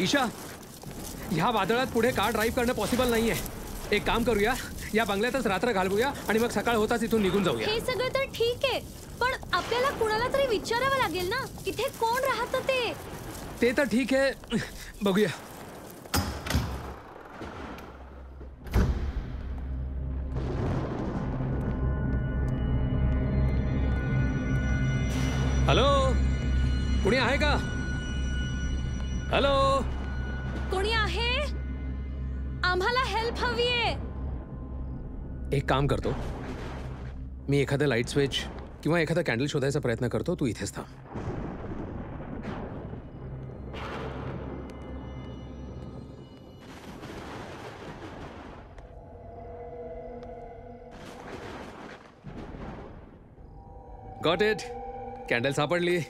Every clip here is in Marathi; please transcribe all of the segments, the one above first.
ईशा, ह्या वादळात पुढे कार ड्राईव्ह करणं पॉसिबल नाहीये. एक काम करूया, या बंगल्यातच रात्र घालवूया आणि मग सकाळ होताच इथून निघून जाऊया. हे सगळं तर ठीक आहे, पण आपल्याला कुणाला तरी विचारावं लागेल ना, इथे कोण राहतं ते. ते तर ठीक आहे, बघूया. हॅलो, कुणी आहे का? हॅलो, कोणी आहे? आम्हाला हेल्प हवीये. एक काम करतो मी, एखादं लाईट स्विच किंवा एखादा कॅन्डल शोधायचा प्रयत्न करतो. तू इथेच थांब. Got it. कॅन्डल सापडली.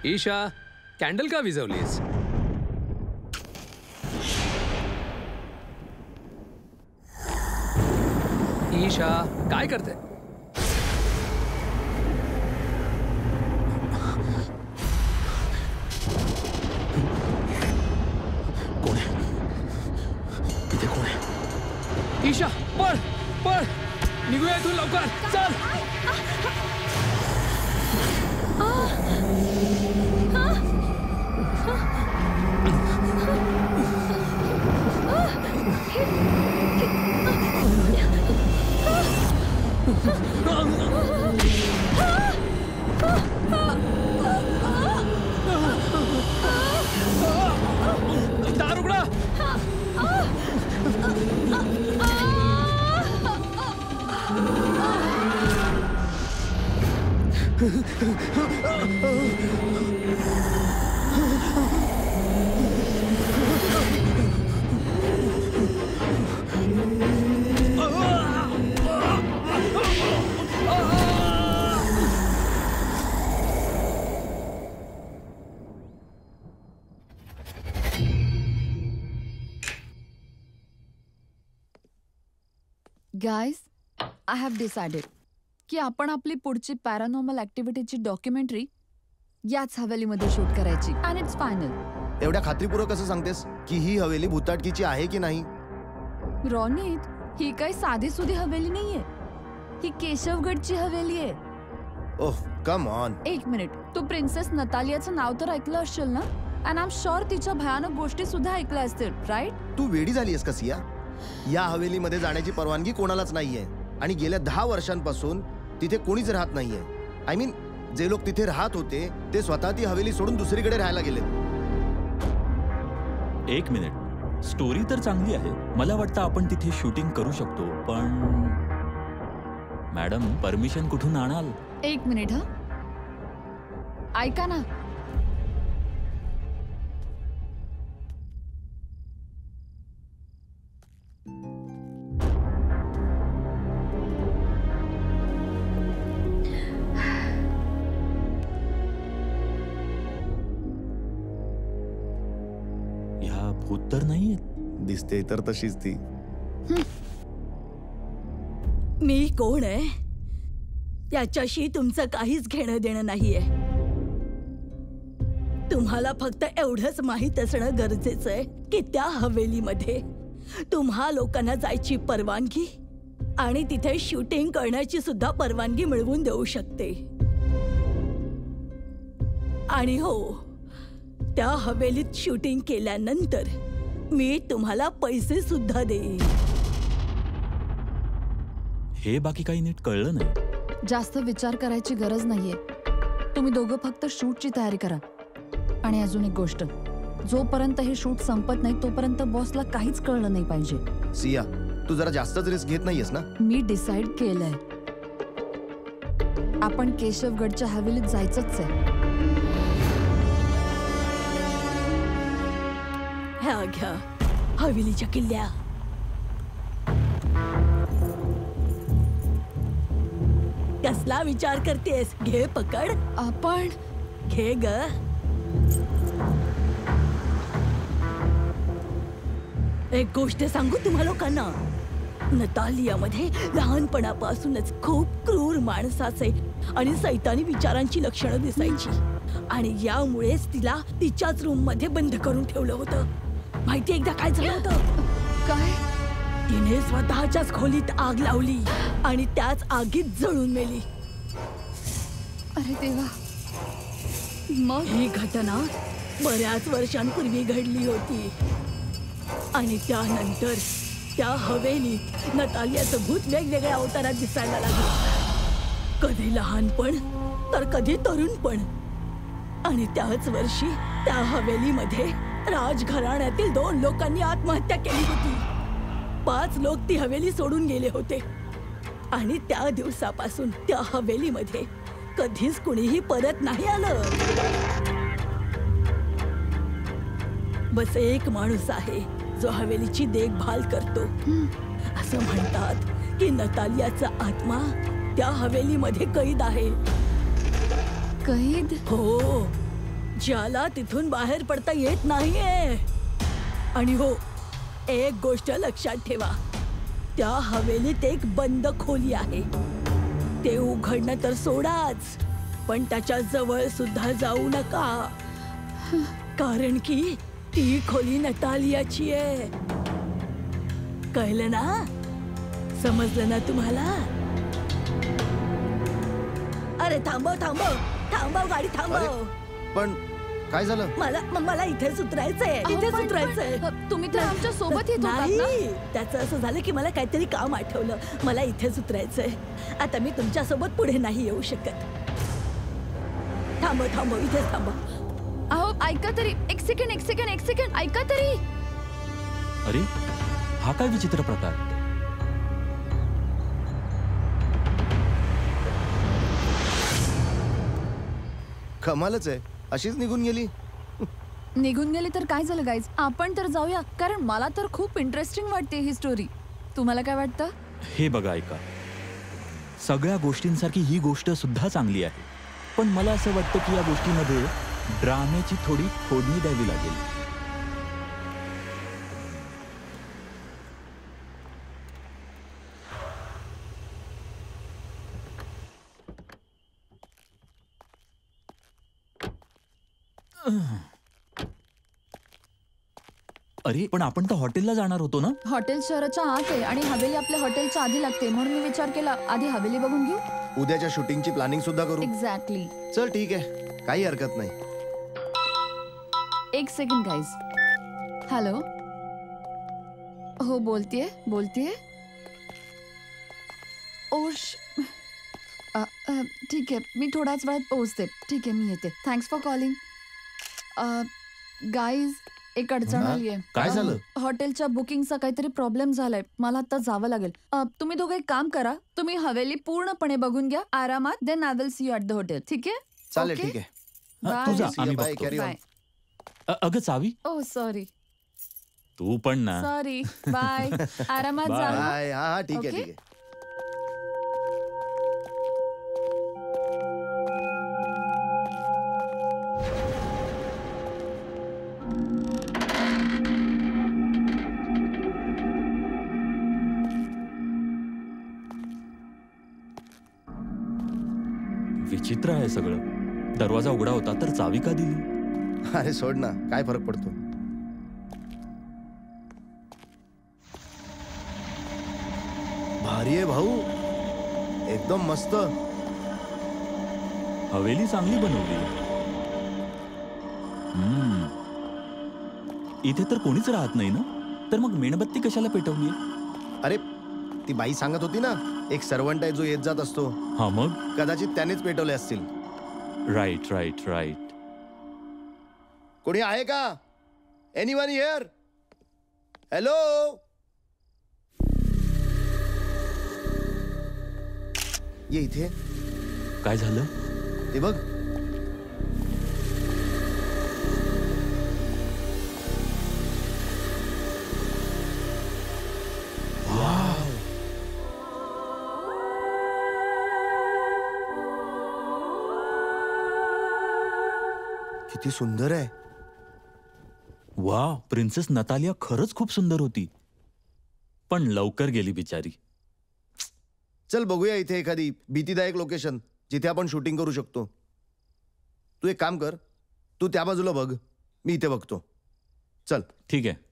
ईशा, कॅन्डल का विझवलीस? ईशा, काय करते? कोण आहे इथे? कोण आहे? ईशा, पळ पळ, निघूया इथून लवकर. चल. दार उघडा. गाइस, आय हॅव डिसाइडेड की आपण आपली पुढची पॅरानॉर्मल ॲक्टिव्हिटीची डॉक्युमेंटरी याच हवेलीमध्ये शूट करायची. And it's final. एवढ्या खात्रीपूर्वक कसं सांगतेस की ही हवेली भुताटकीची आहे की नाही? रॉनित, ही काही साधी सुधी हवेली नाहीये. ही केशवगडची हवेली आहे. ओह, कम ऑन. एक मिनिट, तू प्रिन्सेस नतालियाचं नाव तर ऐकलं असेल ना? अँड आय एम शुअर तिच्या भयानक गोष्टी सुद्धा ऐकल्या असतील, राईट? तू वेडी झालीयस का सिया? या हवेलीमध्ये जाण्याची परवानगी कोणालाच नाहीये आणि गेल्या 10 वर्षांपासून तिथे कोणीच राहत नाहीये. आय मीन, जे लोक तिथे राहत होते ते स्वतः ती हवेली सोडून दुसरीकडे राहायला गेलेत. एक मिनिट, स्टोरी तर चांगली आहे. मला वाटतं आपण तिथे शूटिंग करू शकतो, पण मॅडम परमिशन कुठून आणाल? एक मिनिट. ऐका ना, भूत तर नाहीये. दिसते तर तशीच ती. मी कोण आहे याच्याशी तुमचं काहीच घेणं देणं नाहीये. तुम्हाला फक्त एवढंच माहित असणं गरजेचं आहे की त्या हवेलीमध्ये तुम्हा लोकांना जायची परवानगी आणि तिथे शूटिंग करण्याची सुद्धा परवानगी मिळवून देऊ शकते. आणि हो, त्या हवेलीत शूटिंग केल्यानंतर मी तुम्हाला पैसे सुद्धा देईन. हे बाकी काही नीट कळलं नाही. जास्त विचार करायची गरज नाहीये. तुम्ही दोघं फक्त शूटची तयारी करा. आणि अजून एक गोष्ट, जोपर्यंत हे शूट संपत नाही तोपर्यंत बॉसला काहीच कळलं नाही पाहिजे. सिया, तू जरा जास्तच रिस्क घेत नाहीयेस ना? मी डिसाइड केलंय, आपण केशवगडच्या हवेलीत जायचंच आहे. ह्या घ्या हवेलीच्या किल्ल्या. कसला विचार करतेस? घे पकड. आपण घे ग. एक गोष्ट सांगू तुम्हा लोकांना, नतालियामध्ये लहानपणापासूनच खूप क्रूर माणसाचे आणि सैतानी विचारांची लक्षणं दिसायची आणि यामुळेच तिला तिच्याच रूम मध्ये बंद करून ठेवलं होतं. माहिती एकदा काय झालं होतं? काय? तिने स्वतःच्याच खोलीत आग लावली आणि त्याच आगीत जळून मेली. अरे देवा. मग ही घटना बऱ्याच वर्षांपूर्वी घडली होती आणि त्यानंतर त्या हवेलीत नतालियाचं भूत वेगवेगळ्या अवतारात दिसायला लागलं. कधी लहानपण तर कधी तरुणपण. आणि त्याच वर्षी त्या हवेलीमध्ये राजघराण्यातील 2 लोकांनी आत्महत्या केली होती. 5 लोक ती हवेली सोडून गेले होते आणि त्या दिवसापासून त्या हवेलीमध्ये कधीच कुणीही परत नाही आलं. बस एक माणूस आहे जो हवेलीची देखभाल करतो. असं म्हणतात की नतालियाचा आत्मा त्या हवेलीमध्ये कैद आहे. कैद? हो, ज्याला तिथून बाहेर पडता येत नाहीये. आणि हो, एक गोष्ट लक्षात ठेवा, त्या हवेलीत एक बंद खोली आहे. ते उघडणं तर सोडाच, पण त्याच्या जवळ सुद्धा जाऊ नका, कारण की ती खोली नतालियाची आहे. कळलं ना? समजलं ना तुम्हाला? अरे थांबव थांबव थांबव, गाडी थांबव. पण काय झालं? मला इथेच उतरायचंय, इथेच उतरायचंय. तुम्ही तर आमच्या सोबत येत होतात ना? नाही, त्याचं असं झालं की मला काहीतरी काम आठवलं. मला इथेच उतरायचंय. आता मी तुमच्या सोबत पुढे नाही येऊ शकत. थांबव, इथेच थांबव. अहो ऐका तरी, एक सेकंड ऐका तरी. अरे हा काय विचित्र प्रकार. कमालच आहे, अशीच निघून गेली. निघून गेली तर काय झालं गाईज, आपण तर जाऊया, कारण मला तर खूप इंटरेस्टिंग वाटते ही स्टोरी. तुम्हाला काय वाटतं? हे बघा ऐका, सगळ्या गोष्टींसारखी ही गोष्ट सुद्धा चांगली आहे, पण मला असं वाटतं की या गोष्टीमध्ये ड्राम्याची थोडी फोडणी द्यावी लागेल. अरे पण आपण तर हॉटेलला जाणार होतो ना? हॉटेल शहराच्या आत आहे आणि हवेली आपल्या हॉटेलच्या आधी लागते, म्हणून मी विचार केला आधी हवेली बघून घेऊ. उद्याच्या शूटिंगची प्लॅनिंग सुद्धा करू. एक्झॅक्टली. चल ठीक आहे, काही हरकत नाही. एक सेकंड गाईज. हॅलो. हो बोलतीये. ठीक आहे, मी थोड्याच वेळात पोहोचते. ठीक आहे, मी येते. Thanks for calling. गाईज, एक अडचण आली आहे. काय झालं? हॉटेलच्या बुकिंगचा काहीतरी प्रॉब्लेम झालाय. मला आता जावं लागेल. तुम्ही दोघं एक काम करा, तुम्ही हवेली पूर्णपणे बघून घ्या आरामात. Then I will see you at the hotel. ठीक आहे? चालेल, Okay? ठीक आहे. तू जा, Bye. आम्ही Bye, बघतो. carry on. बाय. अगं चावी, ओ सॉरी. तू पण ना. सॉरी. बाय. आरामात Bye. जा. बाय. हा ठीक आहे, Okay? ठीक आहे. विचित्र आहे सगळं. दरवाजा उघडा होता तर चावी का दिली? अरे सोड ना, काय फरक पडतो. भारी आहे भाऊ, एकदम मस्त. हवेली चांगली बनवली. इथे तर कोणीच राहत नाही ना, तर मग मेणबत्ती कशाला पेटवली? अरे ती बाई सांगत होती ना, एक सर्वंट आहे जो येत जात असतो. हा मग कदाचित त्यानेच पेटवले असतील. राईट. कोणी आहे का? Anyone here? हॅलो. ये इथे. काय झालं? ते बघ. किती सुंदर आहे. वा, प्रिन्सेस नतालिया खरंच खूप सुंदर होती, पण लवकर गेली बिचारी. चल बघूया इथे एखादी भीतीदायक लोकेशन जिथे आपण शूटिंग करू शकतो. तू एक काम कर, तू त्या बाजूला बघ, मी इथे बघतो. चल. ठीक आहे.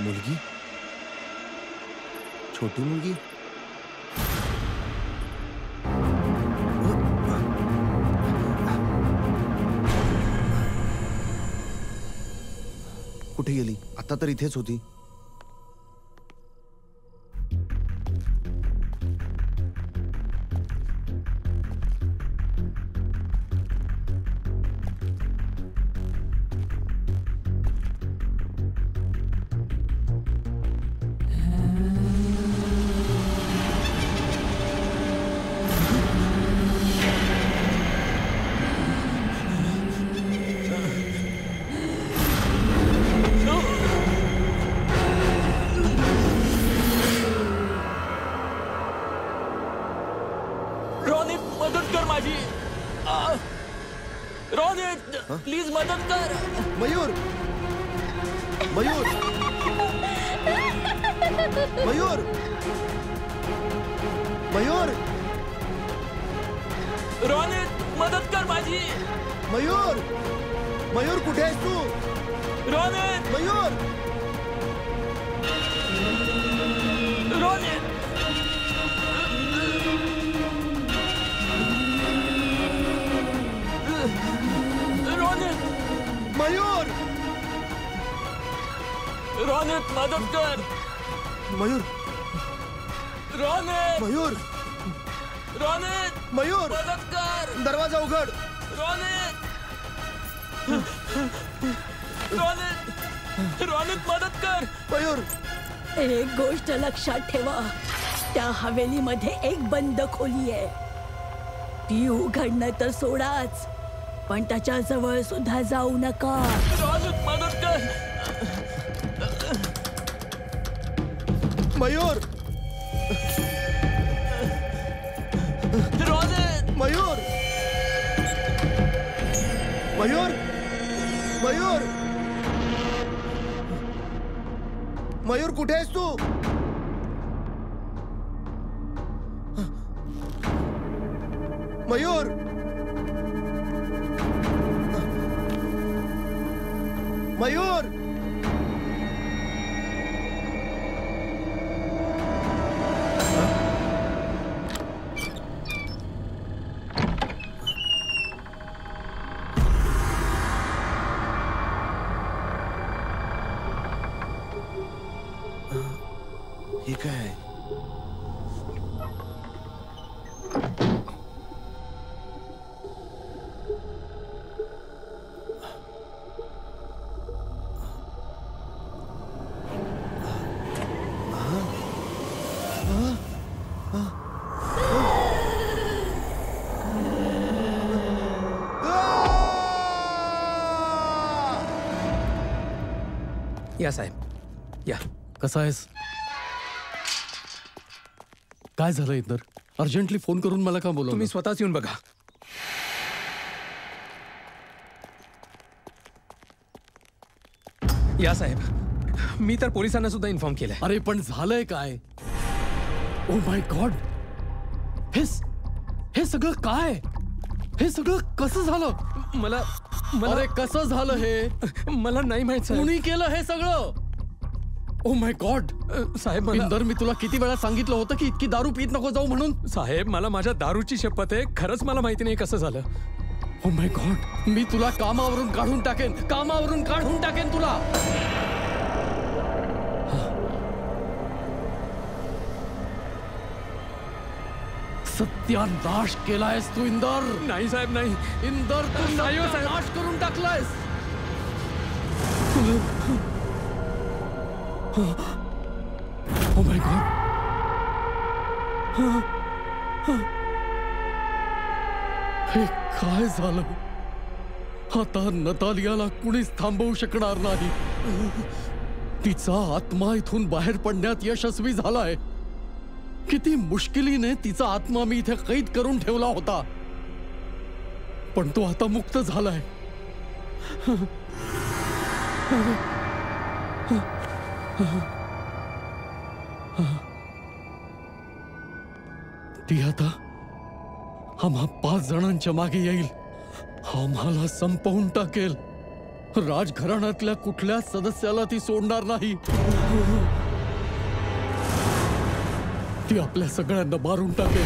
मुलगी, छोटी मुलगी. कुठे गेली? आता तर इथेच होती. प्लीज मदत कर. मयूर, मयूर, मयूर, मयूर, रोनित मदत कर माझी. मयूर, मयूर कुठे आहेस तू? रोनित, मयूर, रोनित. मयूर, रोनित मदत कर. मयूर, रोनित, मयूर, रोनित मयूर, मदत कर. दरवाजा उघड. रोनित, रोनित, रोनित मदत कर. मयूर, एक गोष्ट लक्षात ठेवा, त्या हवेलीमध्ये एक बंद खोली आहे. ती उघडणं तर सोडाच, पण त्याच्या जवळ सुद्धा जाऊ नका. रोनित मदत कर. मयूर, रोनित, मयूर, मयूर, मयूर, मयूर कुठे आहेस तू? मयूर, मयूर, हे काय? या साहेब या. कसा आहेस? काय झालं इंदर? अर्जंटली फोन करून मला का बोलवलं? तुम्ही स्वतःच येऊन बघा. या साहेब, मी तर पोलिसांना सुद्धा इन्फॉर्म केलंय. अरे पण झालंय काय? ओ माय गॉड, हे सगळं काय? हे सगळं कसं झालं? मला अरे कसं झालं हे? मला नाही माहित साहेब. कोणी केलं हे सगळं? ओ माय गॉड साहेब, मला इंदर, मी तुला किती वेळा सांगितलं होतं की इतकी दारू पीत नको जाऊ म्हणून. साहेब, मला माझ्या दारूची शपथ आहे. खरंच मला माहिती नाही कसं झालं. ओ माय गॉड, मी तुला कामावरून काढून टाकेन तुला. सत्यानाश केलायस तू इंदर. नाही साहेब, नाही. इंदर, तू नाही हो साहेब. नाश करून टाकलायस. ओ माय गॉड, हे काय झालं? आता नतालियाला कुणीच थांबवू शकणार नाही. तिचा आत्मा इथून बाहेर पडण्यात यशस्वी झालाय. किती मुश्किलीने तिचा आत्मा मी इथे कैद करून ठेवला होता, पण तो आता मुक्त झालाय. ती आता आम्हा 5 जणांच्या मागे येईल, आम्हाला संपवून टाकेल. राजघराण्यातल्या कुठल्याच सदस्याला ती सोडणार नाही. ती आपल्या सगळ्यांना मारून टाकेल.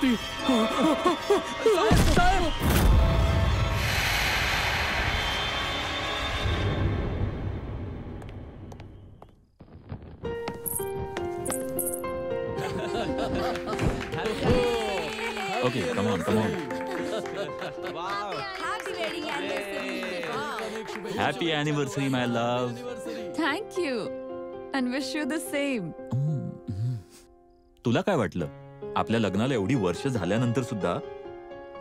ती. Okay, come on. Happy anniversary my love. Thank you and wish you the same. तुला काय वाटलं, आपल्या लग्नाला एवढी वर्ष झाल्यानंतर सुद्धा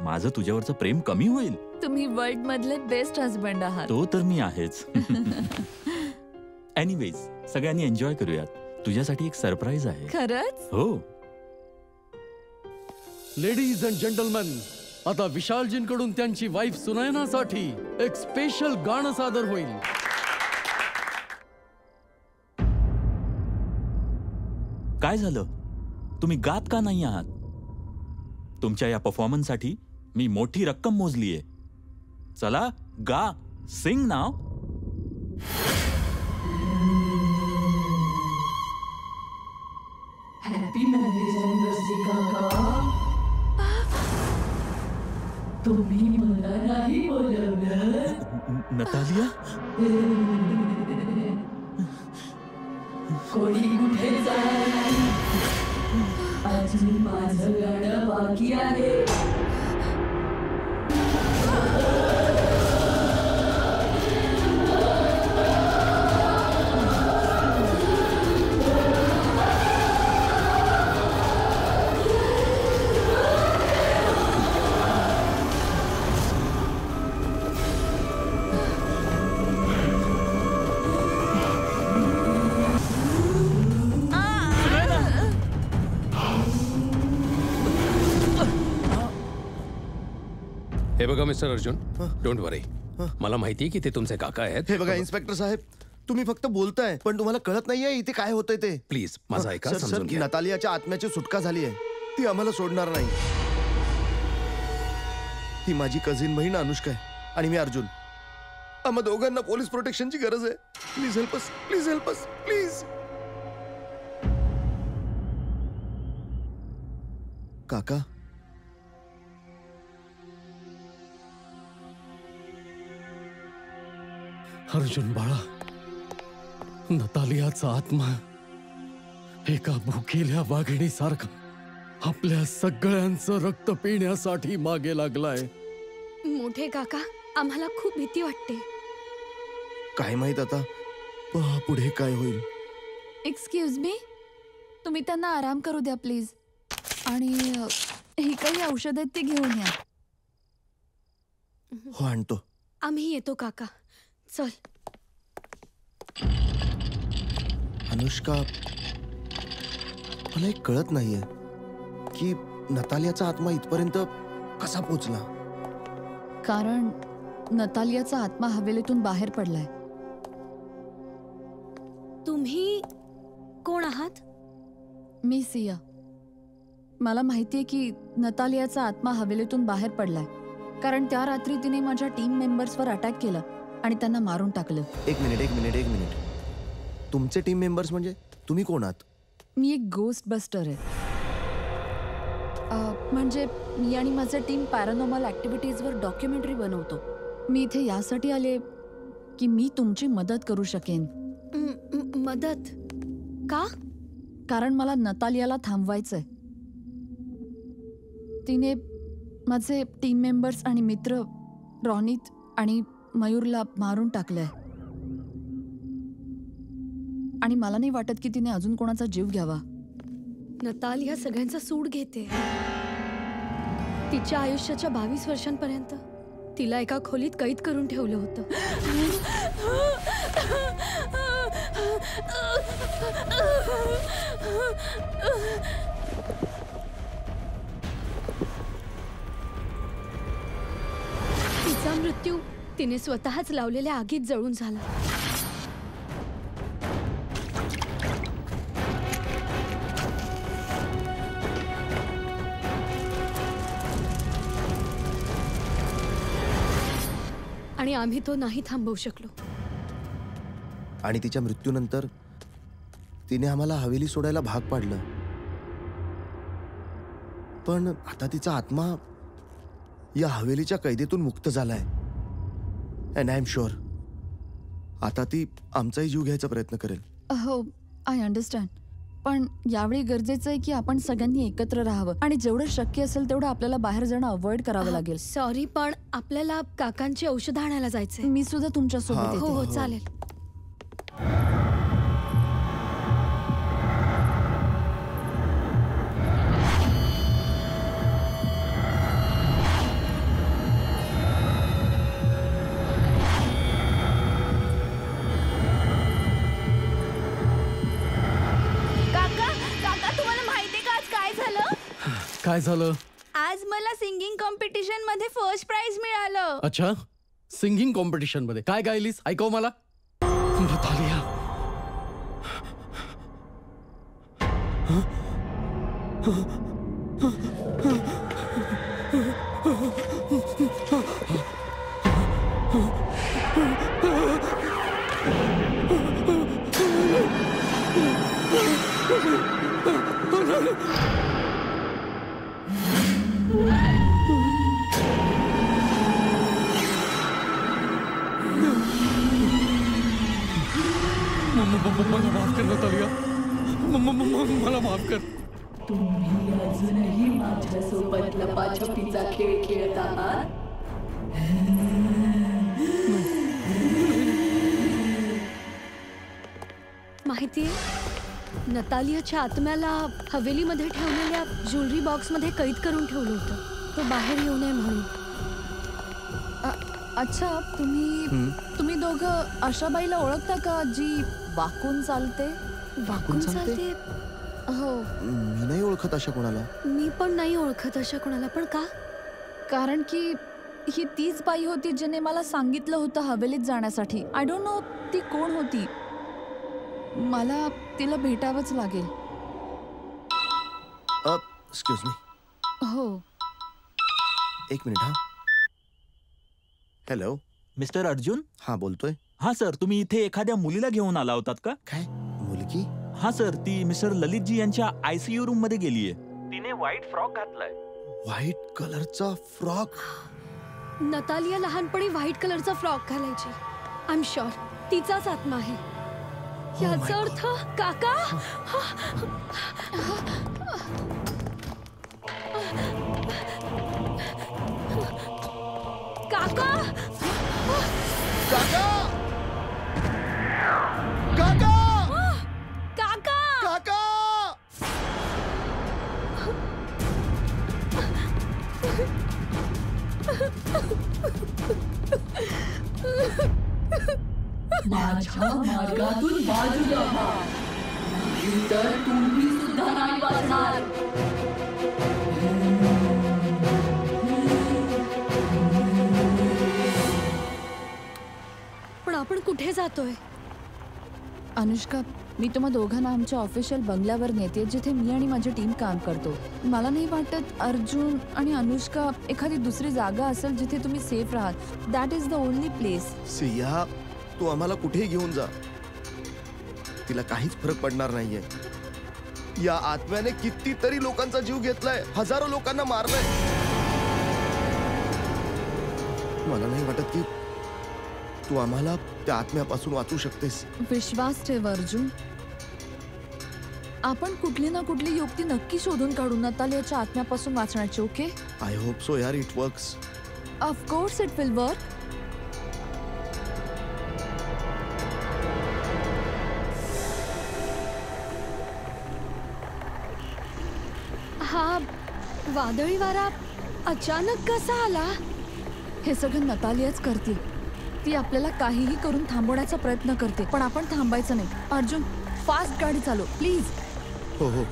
माझं तुझ्यावरचं प्रेम कमी होईल? तुम्ही वर्ल्ड मधले बेस्ट हजबंड आहात. तो तर मी आहेच. एनिवेज, सगळ्यांनी एन्जॉय करूयात. तुझ्यासाठी एक सरप्राईज आहे. खरंच? हो. लेडीज अँड जेंटलमॅन, आता विशालजींकडून त्यांची वाईफ सुनयनासाठी एक स्पेशल गाणं सादर होईल. काय झालं? तुम्ही गात का नाही आहात? तुमच्या या परफॉर्मन्ससाठी मी मोठी रक्कम मोजलीये. चला गा, सिंग नाव. हॅपी मॅरेज अॅनिव्हर्सरी काका. तुम्ही मला नाही बोलवलं. नतालिया, कोणी कुठे जाय, अजून माझं गाणं बाकी आहे. हे बघा मिस्टर अर्जुन, डोंट वरी. मला माहिती आहे की ते तुमचे काका आहेत. हे बघा इन्स्पेक्टर साहेब, तुम्ही फक्त बोलताय पण तुम्हाला कळत नाहीये इथे काय होतंय ते. प्लीज माझं ऐका, सर, समजून घ्या. नतालियाच्या आत्म्याची सुटका झाली आहे. ती आम्हाला सोडणार नाही. ही माझी कझिन बहीण अनुष्का आहे आणि मी अर्जुन. आम्हा दोघांना पोलीस प्रोटेक्शनची गरज आहे. Please help us, please help us, please. काका, अर्जुन बाळा, नतालियाचा आत्मा एका भुकेल्या वाघिणीसारखा आपल्या सगळ्यांचं रक्त पिण्यासाठी मागे लागलाय. मोठे काका, आम्हाला खूप भीती वाटते. काय माहित आता पुढे काय होईल. एक्सक्यूज मी, तुम्ही त्यांना आराम करू द्या प्लीज. आणि ही काही औषध आहेत ती घेऊन या. हो आणतो. आम्ही येतो काका. चल. अनुष्का, मला एक कळत नाहीये की नतालियाचा आत्मा इथपर्यंत कसा पोचला. कारण नतालियाचा आत्मा हवेलीतून बाहेर पडलाय. तुम्ही कोण आहात? मी सिया. मला माहितीये की नतालियाचा आत्मा हवेलीतून बाहेर पडलाय कारण त्या रात्री तिने माझ्या टीम मेंबर्सवर अटॅक केला आणि त्यांना मारून टाकलं. एक मिनिट. तुमचे टीम मेंबर्स म्हणजे तुम्ही कोण आहात? मी एक गोस्ट बस्टर आहे. म्हणजे मी आणि माझे टीम पॅरानॉर्मल ॲक्टिव्हिटीजवर डॉक्युमेंटरी बनवतो. मी इथे यासाठी आले की मी तुमची मदत करू शकेन. मदत का? कारण मला नतालियाला थांबवायचंय. तिने माझे टीम मेंबर्स आणि मित्र रॉनित आणि मयूरला मारून टाकलंय आणि मला नाही वाटत की तिने अजून कोणाचा जीव घ्यावा. नतालिया सगळ्यांचा सूड घेते. तिच्या आयुष्याच्या 22 वर्षांपर्यंत तिला एका खोलीत कैद करून ठेवलं होतं. तिचा मृत्यू तिने स्वतःच लावलेल्या आगीत जळून झाला. आणि आम्ही तो नाही थांबवू शकलो. आणि तिच्या मृत्यूनंतर तिने आम्हाला हवेली सोडायला भाग पाडलं. पण आता तिचा आत्मा या हवेलीच्या कैदेतून मुक्त झालाय. अँड आय एम शुअर आता ती आमचाही जीव घ्यायचा प्रयत्न करेल. हो, आय अंडरस्टँड. पण यावेळी गरजेचं आहे की आपण सगळ्यांनी एकत्र राहावं आणि जेवढं शक्य असेल तेवढं आपल्याला बाहेर जाणं अवॉइड करावं लागेल. सॉरी, पण आपल्याला काकांची औषधं आणायला जायचंय. मी सुद्धा तुमच्या सोबत हो येते. हो चालेल. काय झालं? आज मला सिंगिंग कॉम्पिटिशन मध्ये फर्स्ट प्राइज मिळालं. अच्छा, सिंगिंग कॉम्पिटिशन मध्ये काय गायलीस? ऐकव मला. नतालिया. मला माफ कर नतालिया. मला माफ कर. तुम्ही अजूनही माझ्यासोबत लपाछपीचा खेळ खेळत आहात. माहितीये, नतालियाच्या आत्म्याला हवेलीमध्ये ठेवलेल्या ज्वेलरी बॉक्समध्ये कैद करून ठेवलं होतं. तो बाहेर येऊ नये म्हणून. अच्छा, तुम्ही दोघं अशा बाईला ओळखता का जी वाकून चालते? वाकून चालते? हो. मी नाही ओळखत अशा कोणाला. मी पण नाही ओळखत अशा कोणाला. पण का? कारण की ही तीच बाई होती जिने मला सांगितलं होतं हवेलीत जाण्यासाठी. आय डोंट नो ती कोण होती. मला तिला भेटावंच लागेल. Excuse me. हो. एक मिनिट. हा, हॅलो मिस्टर अर्जुन. हा बोलतोय. हा सर, तुम्ही इथे एखाद्या मुलीला घेऊन आला होतात का? काय मुलगी? हा सर, ती मिस्टर ललितजी यांच्या ICU रूम मध्ये गेलीये. तिने व्हाईट फ्रॉक घातलाय. व्हाईट कलरचा फ्रॉक? नतालिया लहानपणी व्हाईट कलरचा फ्रॉक घालायची. आय एम शुअर तिचाच आत्मा आहे. याचा अर्थ काका. काका. काका! काका! काका. मार्गातून बाजूला व्हा, नाहीतर तुम्ही सुद्धा नाही वाचणार. पण आपण कुठे जातोय? अनुष्का, मी तुम्हा दोघांना आमच्या ऑफिशियल बंगल्यावर नेते, जिथे मी आणि माझी टीम काम करतो. मला नाही वाटत अर्जुन आणि अनुष्का एखादी दुसरी जागा असेल जिथे तुम्ही सेफ राहात. That is the only place. Siya, तू आम्हाला कुठेही घेऊन जा, तिला काहीच फरक पडणार नाहीये. या आत्म्याने कितीतरी लोकांचा जीव घेतलाय, हजारो लोकांना मारलंय. मला नाही वाटत की तू आम्हाला त्या आत्म्यापासून वाचू शकतेस. विश्वास ठेव अर्जुन, आपण कुठली ना कुठली युक्ती नक्की शोधून काढू नतालियाच्या आत्म्यापासून वाचण्याची. ओके? आय होप सो यार, it works. Of course it will work. हा वादळी वारा अचानक कसा आला? हे सगळं नतालियाच करते. ती आपल्याला काहीही करून थांबवण्याचा प्रयत्न करते, पण आपण थांबायचं नाही. अर्जुन, फास्ट गाडी चालव प्लीज. हो हो.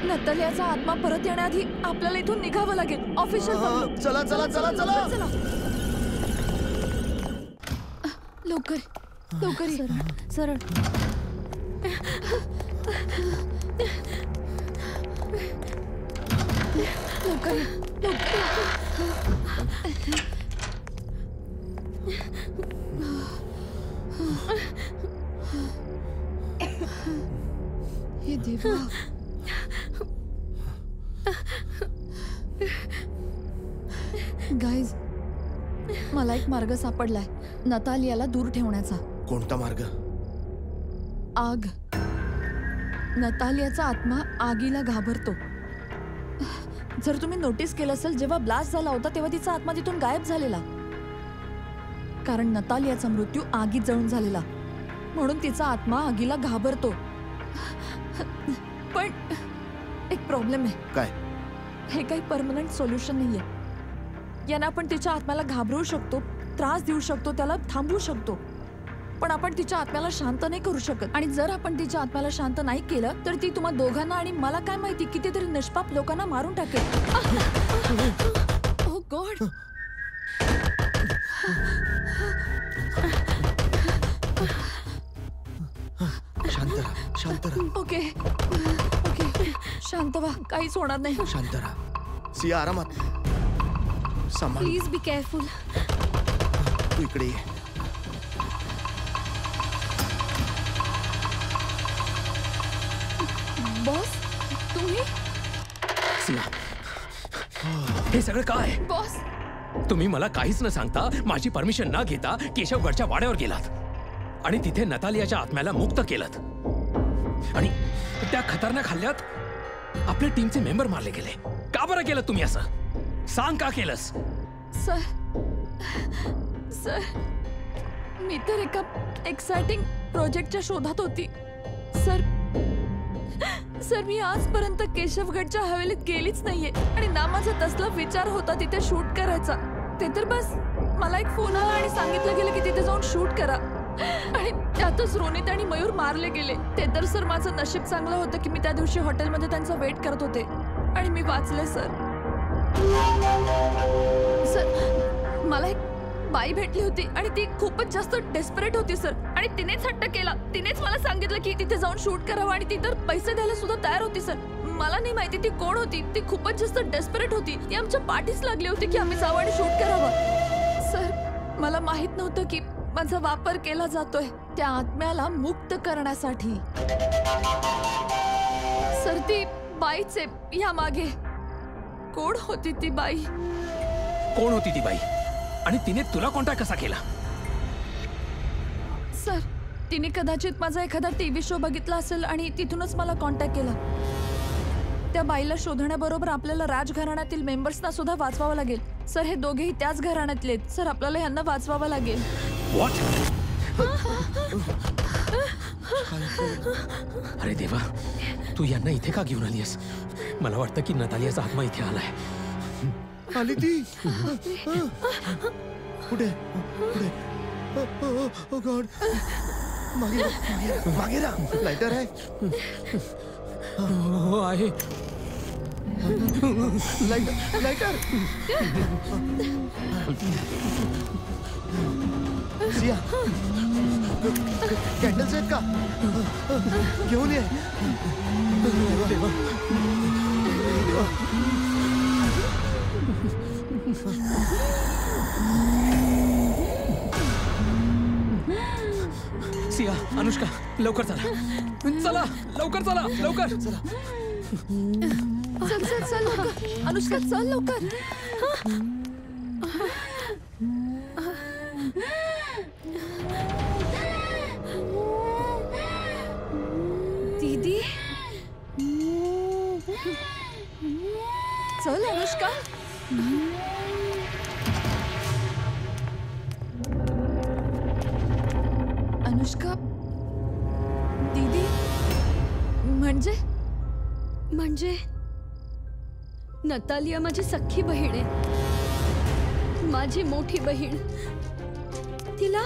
नतालियाचा आत्मा परत येण्याआधी आपल्याला इथून निघावं लागेल. Official bungalow. चला चला चला चला. चला लवकर लवकर ये. सरळ. लवकर ये, हे देवा. गाईज, मला एक मार्ग सापडलाय नतालियाला दूर ठेवण्याचा. कोणता मार्ग? आग. नतालियाचा आत्मा आगीला घाबरतो. जर तुम्ही नोटीस केलं असेल, जेव्हा ब्लास्ट झाला होता तेव्हा तिचा आत्मा तिथून गायब झालेला, कारण नतालियाचा मृत्यू आगीत जळून झालेला. म्हणून तिचा आत्मा आगीला घाबरतो. पण एक प्रॉब्लेम आहे. काय? हे काही परमनंट सोल्युशन नाहीये. याने आपण तिच्या आत्म्याला घाबरवू शकतो, त्रास देऊ शकतो, त्याला थांबवू शकतो, पण आपण तिच्या आत्म्याला शांत नाही करू शकत. आणि जर आपण तिच्या आत्म्याला शांत नाही केलं तर ती तुम्हा दोघांना आणि मला काय माहिती कितीतरी निष्पाप लोकांना मारून टाकेल. ओह गॉड. शांत राहा, शांत राहा. ओके ओके, शांत व्हा, काहीच होणार नाही. शांत राहा. सिया, आरामात. सांभाळ. Please be careful. तू इकडे ये. बॉस, तुम्ही? सिया, हे सगळं काय? बॉस, तुम्ही मला काहीच न सांगता, माझी परमिशन न घेता केशवगडच्या वाड्यावर गेलात आणि तिथे नतालियाच्या आत्म्याला मुक्त केलत आणि त्या खतरनाक हल्ल्यात आपल्या टीमचे मेंबर मारले गेले. का बरं केलं तुम्ही असं? सांग, का केलंस? सर सर, मी तर एका एक्साइटिंग प्रोजेक्टच्या शोधात होती. सर सर, मी आजपर्यंत केशवगडच्या हवेलीत गेलीच नाहीये आणि ना माझा तसला विचार होता तिथे शूट करायचा. ते तर बस मला एक फोन आला आणि सांगितलं गेलं की तिथे जाऊन शूट करा, आणि त्यातच रोनित आणि मयूर मारले गेले. ते तर सर माझं नशीब चांगलं होतं की मी त्या दिवशी हॉटेलमध्ये त्यांचा वेट करत होते आणि मी वाचले. सर सर मला एक बाई भेटली होती आणि ती खूपच जास्त डेस्परेट होती सर. आणि तिनेच हट्ट केला, तिनेच मला सांगितलं की तिथे जाऊन शूट करावं आणि ती तर पैसे द्यायला सुद्धा तयार होती सर. मला नाही माहिती ती कोण होती. ती खूपच जास्त डेस्परेट होती. ती आमच्या पाठीस लागली होती की आम्ही जावं आणि शूट करावं. सर मला माहित नव्हतं की माझा वापर केला जातोय त्या आत्म्याला मुक्त करण्यासाठी. सर ती बाईचे या मागे कोण होती ती बाई? कोण होती ती बाई आणि तिने तुला कॉन्टॅक्ट कसा केला? सर तिने कदाचित माझा एखादा टीव्ही शो बघितला असेल आणि तिथूनच मला कॉन्टॅक्ट केला. त्या बाईला शोधण्याबरोबर आपल्याला राजघराण्यातील मेंबर्सना सुद्धा वाचवावं लागेल. सर हे दोघेही त्याच घराण्यातले आहेत. सर आपल्याला यांना वाचवावं लागेल. व्हॉट? अरे देवा, तू यांना इथे का घेऊन आलीस? मला वाटतं की नतालियाचा आत्मा इथे आलाय. आली ती पुढे पुढे. ओ गॉड, मागे राहा. लायटर आहे? हो आहे. लायटर. सिया, कॅन्डल्स आहेत का? घेऊन ये. देवा. सिया, अनुष्का, लवकर चला. चला लवकर, चला लवकर. चला. चल चल चल लवकर. अनुष्का चल लवकर. दीदी, चल अनुष्का. अनुष्का दीदी म्हणजे नतालिया माझी सख्खी बहीण आहे. माझी मोठी बहीण. तिला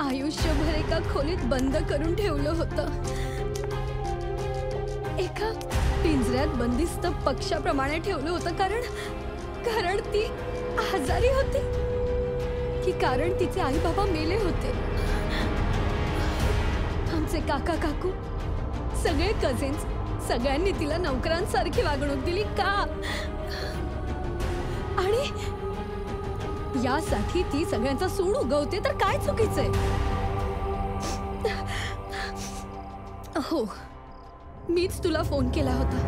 आयुष्यभर एका खोलीत बंद करून ठेवलं होतं. एका पिंजऱ्यात बंदिस्त पक्षाप्रमाणे ठेवलं होतं. कारण ती आजारी होती की कारण तिचे आई बाबा मेले होते. आमचे काका काकू सगळे कझिन्स सगळ्यांनी तिला नोकरांसारखी वागणूक दिली का? आणि यासाठी ती सगळ्यांचा सूड उगवते तर काय चुकीचंय? हो, मीच तुला फोन केला होता.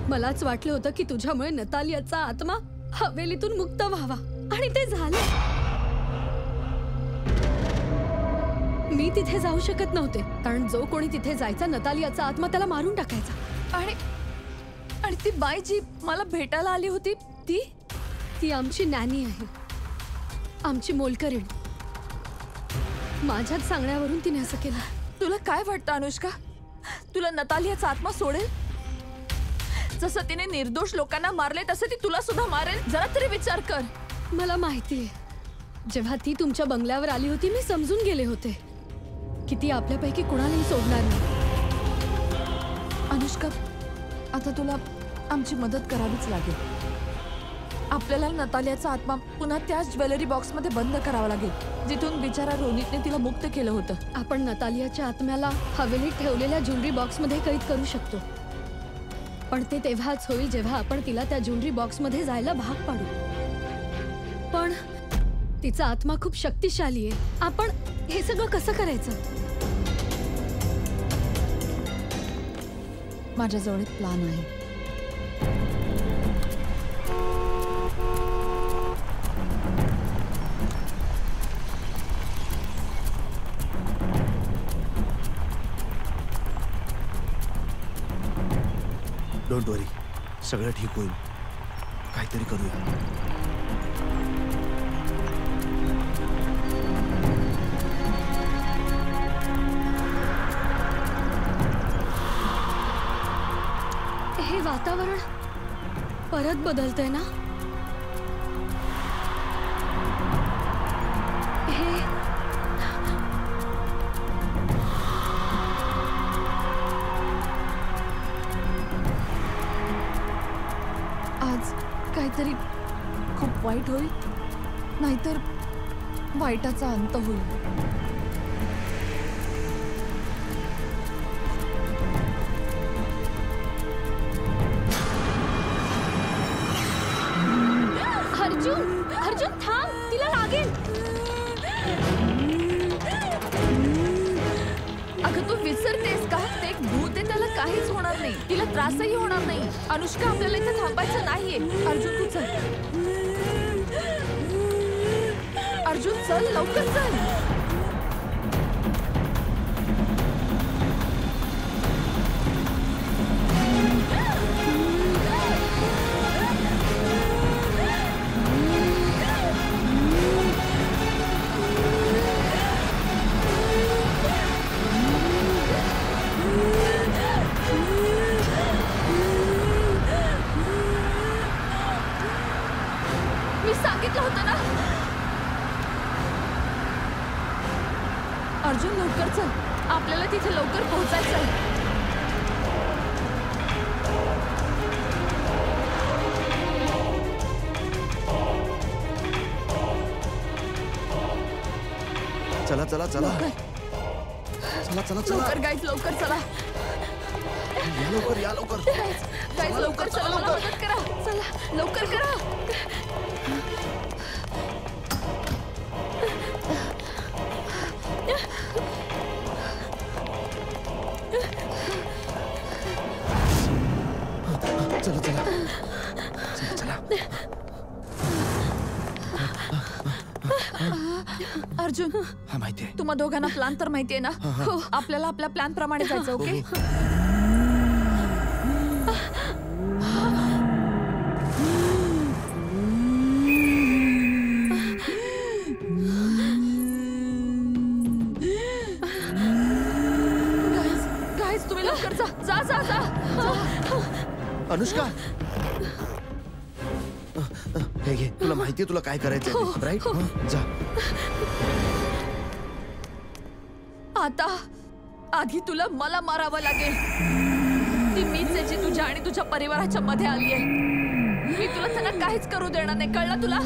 मलाच वाटलं होतं की तुझ्यामुळे नतालियाचा आत्मा हवेलीतून मुक्त व्हावा आणि ते झालं. मी तिथे जाऊ शकत नव्हते कारण जो कोणी तिथे जायचा नतालियाचा आत्मा त्याला मारून टाकायचा. आणि ती बाई जी मला भेटायला आली होती ती आमची नॅनी आहे, आमची मोलकरीण. माझ्याच सांगण्यावरून तिने असं केलं. तुला काय वाटतं अनुष्का? तुला नतालियाचा आत्मा सोडेल? जसं तिने निर्दोष लोकांना मारले तसं ती तुला सुद्धा मारेल. जरा तरी विचार कर. मला माहितीये, जेव्हा ती तुमच्या बंगल्यावर आली होती मी समजून गेले होते की ती आपल्यापैकी कुणालाही सोडणार नाही. अनुष्का आता तुला आमची मदत करावीच लागेल. आपल्याला नतालियाचा आत्मा पुन्हा त्याच ज्वेलरी बॉक्समध्ये बंद करावा लागेल जिथून बिचारा रोनितने तिला मुक्त केलं होतं. आपण नतालियाच्या आत्म्याला हवेलीत ठेवलेल्या ज्वेलरी बॉक्समध्ये कैद करू शकतो. पण ते तेव्हाच होईल जेव्हा आपण तिला त्या ज्वेलरी बॉक्समध्ये जायला भाग पाडू. पण तिचा आत्मा खूप शक्तिशाली आहे. आपण हे सगळं कसं करायचं? माझ्याजवळ एक प्लान आहे. डोंट वरी, सगळं ठीक होईल. काहीतरी करूया. हे वातावरण परत बदलतंय ना? आज काहीतरी खूप वाईट होईल नाहीतर वाईटाचा अंत होईल. अर्जुन अर्जुन थांब, तिला लागेल. अगं तू विसरतेस का? ते एक भूत आहे, त्याला काहीच होणार नाही, तिला त्रासही होणार नाही. अनुष्का आपल्याला इथे थांबायचं नाहीये. अर्जुन तू चल. अर्जुन चल, लवकर चल. मी सांगितलं होतं ना. अर्जुन लवकर चल, आपल्याला तिथे लवकर पोहोचायचं आहे. चला चला चला चला चला चला लवकर गाईज, लवकर चला. या लवकर या लवकर. गाईज लवकर चला, मला मदत करा. चला लवकर करा. चला चला चला चला. अर्जुन, हा माहितीये. तुम्हा दोघांना प्लॅन तर माहितीये ना? हो, आपल्याला आपल्या प्लॅन प्रमाणे जायचं. ओके. गाईज तुम्ही लवकर जा जा जा जा. अनुष्का हे घे, तुला माहितीये तुला काय करायचंय, राईट? जा. आता आधी तुला मला मारावं लागेल. ती मीच आहे जी तुझ्या आणि तुझ्या परिवाराच्या मध्ये आली आहे. मी तुला त्यांना काहीच करू देणार नाही, कळलं तुला?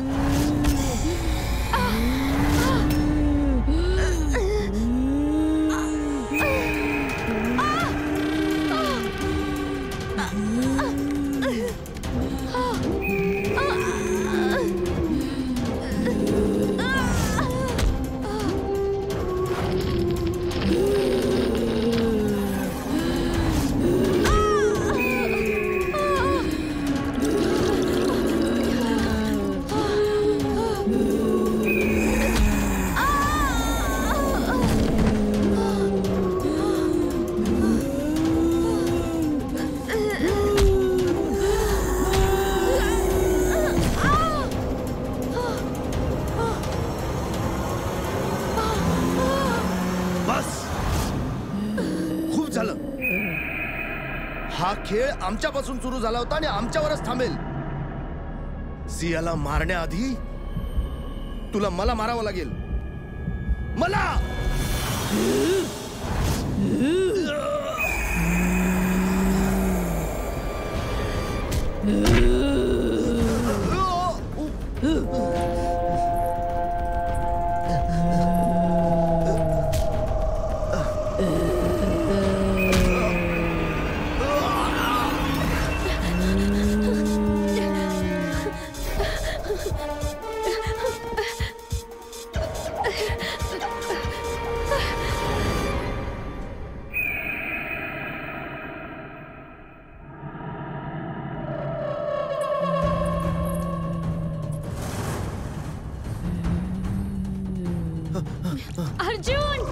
हा खेळ आमच्यापासून सुरू झाला होता आणि आमच्यावरच थांबेल. सियाला मारण्याआधी तुला मला मारावं लागेल. मला अर्जुन